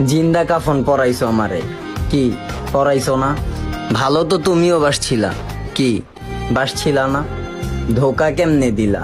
জিন্দা কাফন পরাইছো আমারে, কি পরাইছো না? ভালো তো তুমিও বাসছিলা, কি বাসছিলা না? ধোকা কেমনে দিলা?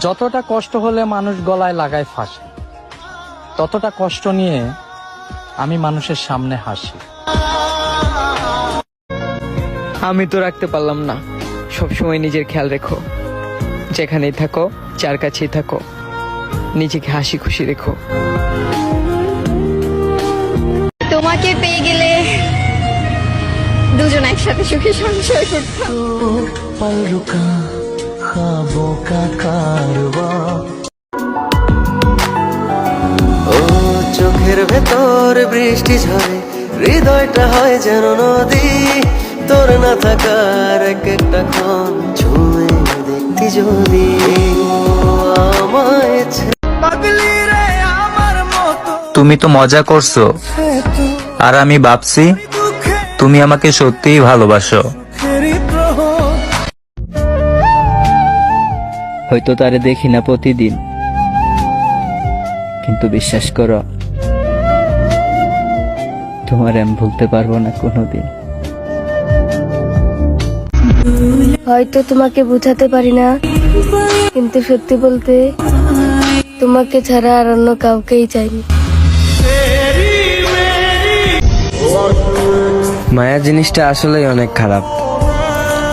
যতটা কষ্ট হলে মানুষ গলায় লাগায় ফাঁসি, ততটা কষ্ট নিয়ে আমি মানুষের সামনে হাসি। আমি তো রাখতে পারলাম না। সবসময় নিজের খেয়াল রেখো, যেখানেই থাকো, যার কাছেই থাকো, নিজেকে হাসি খুশি রেখো। তোমাকে পেয়ে গেলে দুজন একসাথে সুখে সংসার করতাম। ও চোখের ভেতর বৃষ্টি ঝরে, হৃদয়টা হয় যেন নদী। তোর না থাকার এক একটা ক্ষণ ছুঁয়ে দেখতি যদি আমায়। তুমি তো মজা করছো, আর আমি ভাবছি তুমি আমাকে সত্যিই ভালোবাসো। হয়তো তারে দেখি না প্রতিদিন, কিন্তু বিশ্বাস করো, তোমার আমি ভুলতে পারবো না কোনোদিন। হয়তো তোমাকে বোঝাতে পারি না, কিন্তু সত্যি বলতে তোমাকে ছাড়া আর অন্য কাউকেই চাইনি। মায়া জিনিসটা আসলেই অনেক খারাপ,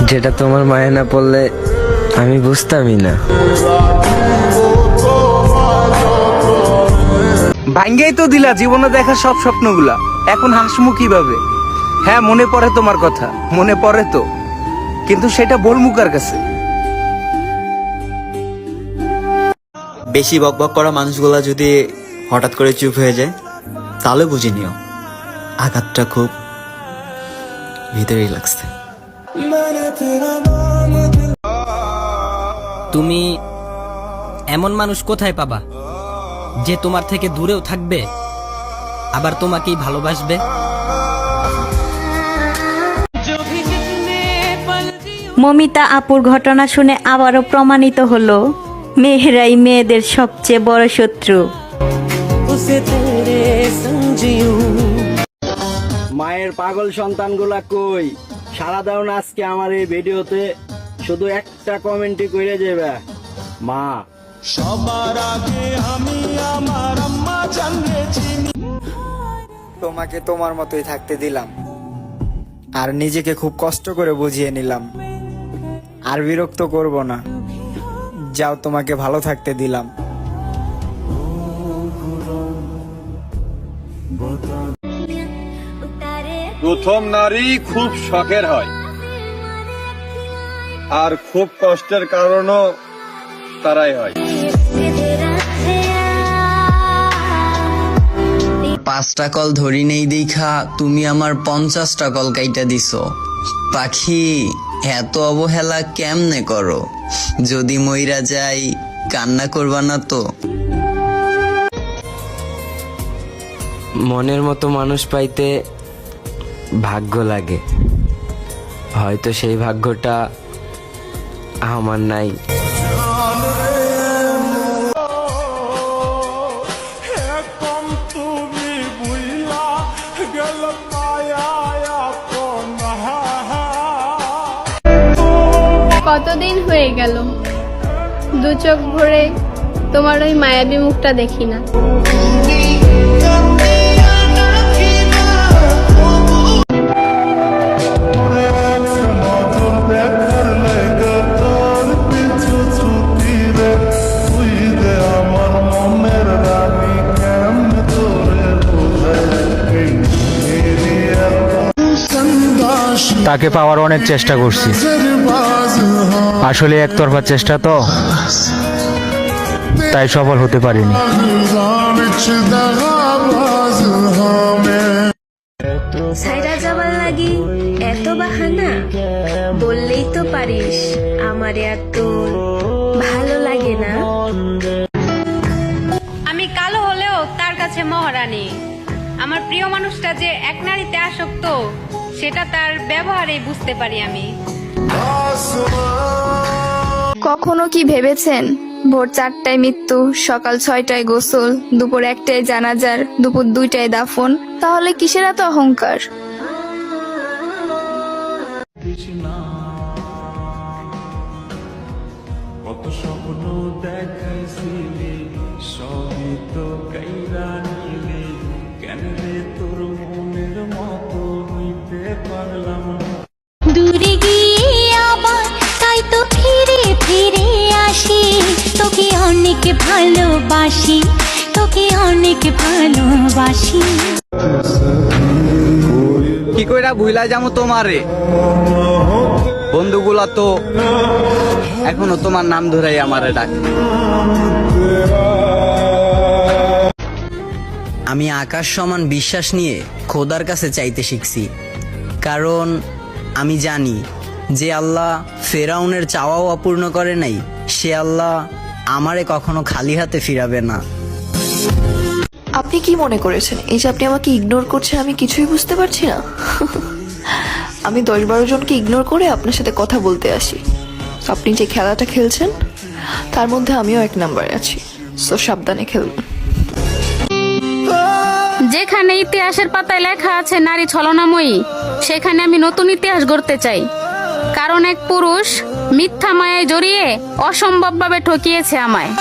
যেটা তোমার মায়া না পড়লে আমি বুঝতামই না। ভাঙ্গেই তো দিলা জীবনে দেখা সব স্বপ্নগুলা, এখন হাসমু কিভাবে? হ্যাঁ মনে পড়ে তোমার কথা, মনে পড়ে তো, কিন্তু সেটা বলমু কার কাছে? বেশি বকবক করা মানুষগুলা যদি হঠাৎ করে চুপ হয়ে যায়, তাহলে বুঝে নিও আঘাতটা খুব ভিতরেই লাগছে। তুমি এমন মানুষ কোথায় পাবা যে তোমার থেকে দূরেও থাকবে, আবার তোমাকেই ভালোবাসবে? মমিতা আপুর ঘটনা শুনে আবারও প্রমাণিত হলো মেয়েরাই মেয়েদের সবচেয়ে বড় শত্রু। মায়ের পাগল সন্তানগুলা কই? সারা দাও না আজকে আমার এই ভিডিওতে, শুধু একটা কমেন্টই কইরে যাবে মা। সবার আগে আমি আমার আম্মা জানলে চিনি। তোমাকে তোমার মতোই থাকতে দিলাম, আর নিজেকে খুব কষ্ট করে বুঝিয়ে নিলাম। আর বিরক্ত করব না, যাও তোমাকে ভালো থাকতে দিলাম। প্রথম নারী খুব শখের হয়, আর খুব কষ্টের কারণও তারাই হয়। 5টা কল ধরি নেই দেখা তুমি আমার 50টা কল কাইটা দিছো। পাখি এত অবহেলা কেমনে করো? যদি মইরা যাই কান্না করবা না তো? মনের মতো মানুষ পাইতে ভাগ্য লাগে, হয়তো সেই ভাগ্যটা আমার নাই। কতদিন হয়ে গেল দু চোখ ভরে তোমার ওই মায়াবী মুখটা দেখি না। তাকে পাওয়ার অনেক চেষ্টা করছি, আসলে একতরফা চেষ্টা তো, তাই সফল হতে পারিনি। সাইরা যাবার লাগি এত বাহানা, বললেই তো পারিস আমারে এত ভালো লাগে না। আমি কালো হলেও তার কাছে মহারানী। আমার প্রিয় মানুষটা যে এক নারীতে আসক্ত, সেটা তার ব্যবহারেই বুঝতে পারি আমি। কখনো কি ভেবেছেন ভোর 4টায় মৃত্যু, সকাল 6টায় গোসল, দুপুর 1টায় জানাজার, দুপুর 2টায় দাফন? তাহলে কিসের এত অহংকার? দূরে গিয়ে আবার তাই তো ফিরে ফিরে আসি, তোকে অনেক ভালোবাসি, তোকে অনেক ভালোবাসি। কি কইরা ভুলা যাবো তোমারে? বন্ধুগুলা তো এখনো তোমার নাম ধরেই আমারে ডাকে। আমি আকাশ সমান বিশ্বাস নিয়ে খোদার কাছে চাইতে শিখছি, কারণ আমি জানি যে আল্লাহ ফেরাউনের চাওয়াও অপূর্ণ করে নাই, সে আল্লাহ আমারে কখনো খালি হাতে ফিরাবে না। আপনি কি মনে করেছেন এই যে আপনি আমাকে ইগনোর করছেন আমি কিছুই বুঝতে পারছি না? আমি 10-12 জনকে ইগনোর করে আপনার সাথে কথা বলতে আসি। So, আপনি যে খেলাটা খেলছেন তার মধ্যে আমিও 1 নম্বরে আছি, সো সাবধানে খেলবেন। যেখানে ইতিহাসের পাতায় লেখা আছে নারী ছলনাময়ী, সেখানে আমি নতুন ইতিহাস গড়তে চাই। কারণ এক পুরুষ মিথ্যা মায়ায় জড়িয়ে অসম্ভবভাবে ঠকিয়েছে আমায়।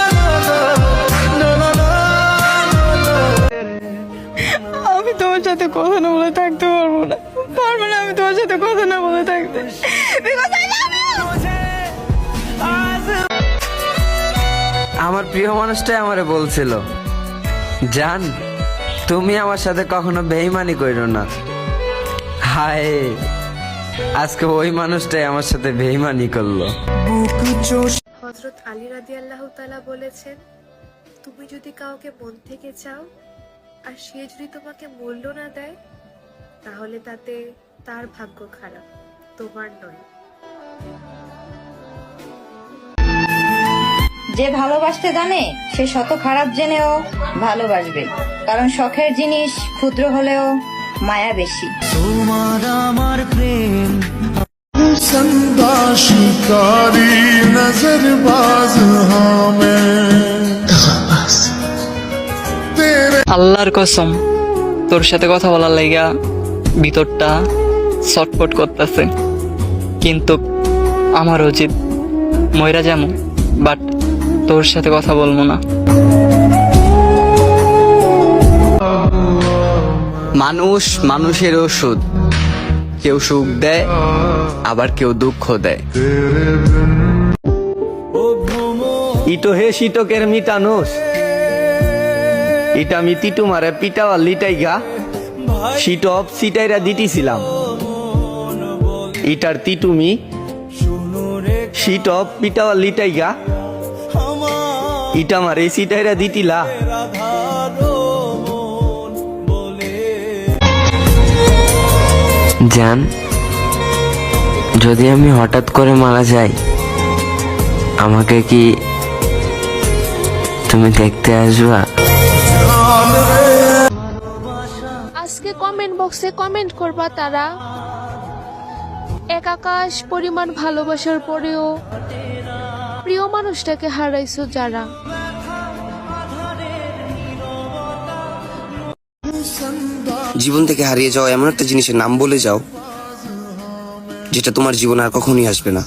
আমি তোমার সাথে কথা না বলে থাকতে পারবো না, আমি তোমার সাথে কথা না বলে থাকতে। আমার প্রিয় মানুষটাই আমারে বলছিল, জান তুমি আমার সাথে কখনো বেইমানি কইরো না। হায়, আজকে ওই মানুষটাই আমার সাথে বেইমানি করলো। হযরত আলী রাদিয়াল্লাহু তাআলা বলেছেন, তুমি যদি কাউকে মন থেকে চাও আর সে যদি তোমাকে মূল্য না দেয়, তাহলে তাতে তার ভাগ্য খারাপ, তোমার নয়। যে ভালোবাসতে জানে সে শত খারাপ জেনেও ভালোবাসবে, কারণ শখের জিনিস ক্ষুদ্র হলেও মায়া বেশি। তোমার আমার প্রেম আল্লাহর কসম, তোর সাথে কথা বলার লাইগা ভিতরটা ছটফট করতেছে, কিন্তু আমার উচিত ময়রা যামু, বাট তোর সাথে কথা বলবো না। মানুষ মানুষের ওষুধ, কেউ সুখ দেয় আবার কেউ দুঃখ দেয়। ইটো হে শীতকের মিটানোস, এটা আমি তিটু মারে পিটাওয়ার লিটাইগা শীত অফ সিটাইরা দিতেছিলাম। ইটার তিটুমি শীত অফ পিটাওয়ার লিটাইগা ইটা মারে সিটাইরা দিতিলা। জান, যদি আমি হঠাৎ করে মারা যাই, আমাকে কি তুমি দেখতে আসবা? আজকে কমেন্ট বক্সে কমেন্ট করবা তারা, এক আকাশ পরিমাণ ভালোবাসার পরেও প্রিয় মানুষটাকে হারাইছো যারা। জীবন থেকে হারিয়ে যাওয়া এমন একটা জিনিসের নাম বলে যাও যেটা তোমার জীবনে আর কখনোই আসবে না।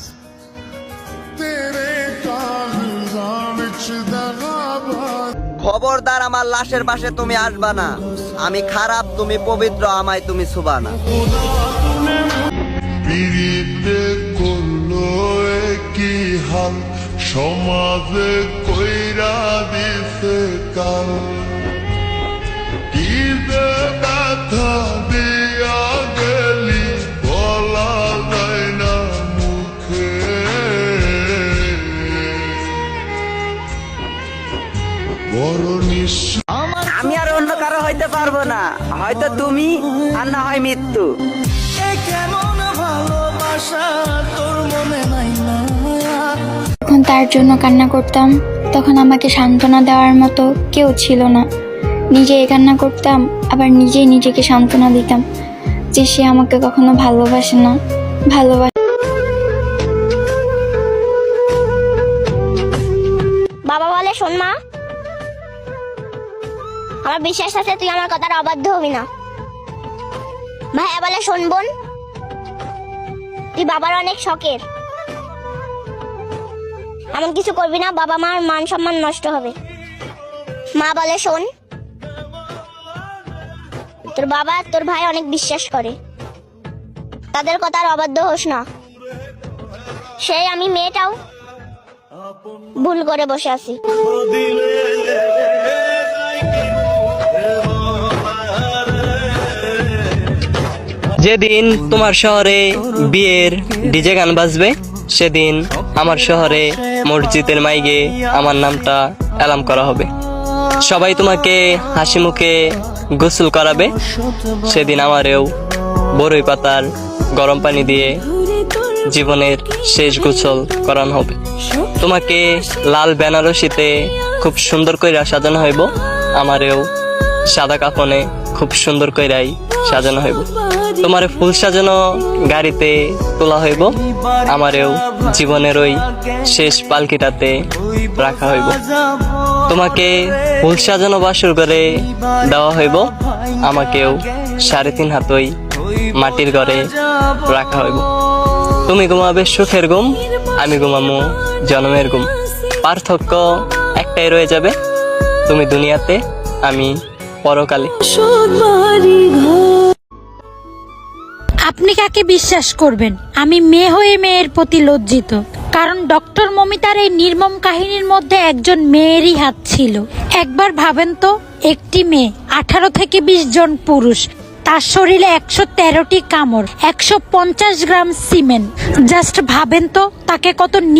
খবরদার আমার লাশের পাশে তুমি আসবা না। আমি খারাপ, তুমি পবিত্র, আমায় তুমি ছুবা না। কি হাল সমাজে কইরা দিছে কাল, কি যে ব্যথা দিয়া গেলি বলা যায় না মুখে। বড় নিশ্চয় আমি আর অন্য কারো হইতে পারবো না, হয়তো তুমি আর না হয় মৃত্যু। যখন তার জন্য কান্না করতাম, তখন আমাকে সান্ত্বনা দেওয়ার মতো কেউ ছিল না। নিজেই কান্না করতাম, আবার নিজেই নিজেকে সান্ত্বনা দিতাম যে সে আমাকে কখনো ভালোবাসে না। বলে শোন মা, আমার বিশ্বাস আছে তুই আমার কথার অবাধ্য হবি না। ভাইয়া বলে শোন বোন, তুই বাবার অনেক শখের, এমন কিছু করবি না, বাবা মার মান সম্মান নষ্ট হবে। মা বলে শোন, তোর বাবা তোর ভাই অনেক বিশ্বাস করে, তাদের কথার অবাধ্য হোস না। সেই আমি মেয়েটাও ভুল করে বসে আছি। যেদিন তোমার শহরে বিয়ের ডিজে গান বাজবে, সেদিন আমার শহরে মসজিদের মাইকে আমার নামটা এলাম করা হবে। সবাই তোমাকে হাসি মুখে গোসল করাবে, সেদিন আমারেও বড়ই পাতার গরম পানি দিয়ে জীবনের শেষ গোসল করানো হবে। তোমাকে লাল বেনারসিতে খুব সুন্দর করে সাজানো হইব, আমারেও সাদা কাফনে খুব সুন্দর কইরাই সাজানো হইব। তোমার ফুল সাজানো গাড়িতে তোলা হইব, আমারেও জীবনের ওই শেষ পালকিটাতে রাখা হইব। তোমাকে ফুল সাজানো বাসর ঘরে দেওয়া হইব, আমাকেও 3.5 হাতই মাটির ঘরে রাখা হইব। তুমি ঘুমাবে সুখের ঘুম, আমি ঘুমামু জন্মের ঘুম। পার্থক্য একটাই রয়ে যাবে, তুমি দুনিয়াতে, আমি পরকালে। আপনি কাকে বিশ্বাস করবেন? আমি মেয়ে হয়ে মেয়ের প্রতি লজ্জিত, কারণ ডক্টর মমিতার এই নির্মম কাহিনীর মধ্যে একজন মেয়েরই হাত ছিল। একবার ভাবেন তো, একটি মেয়ে, 18 থেকে 20 জন পুরুষ, তার শরীরে 113টি কামড়, 150 গ্রাম সিমেন্ট। জাস্ট ভাবেন তো তাকে কত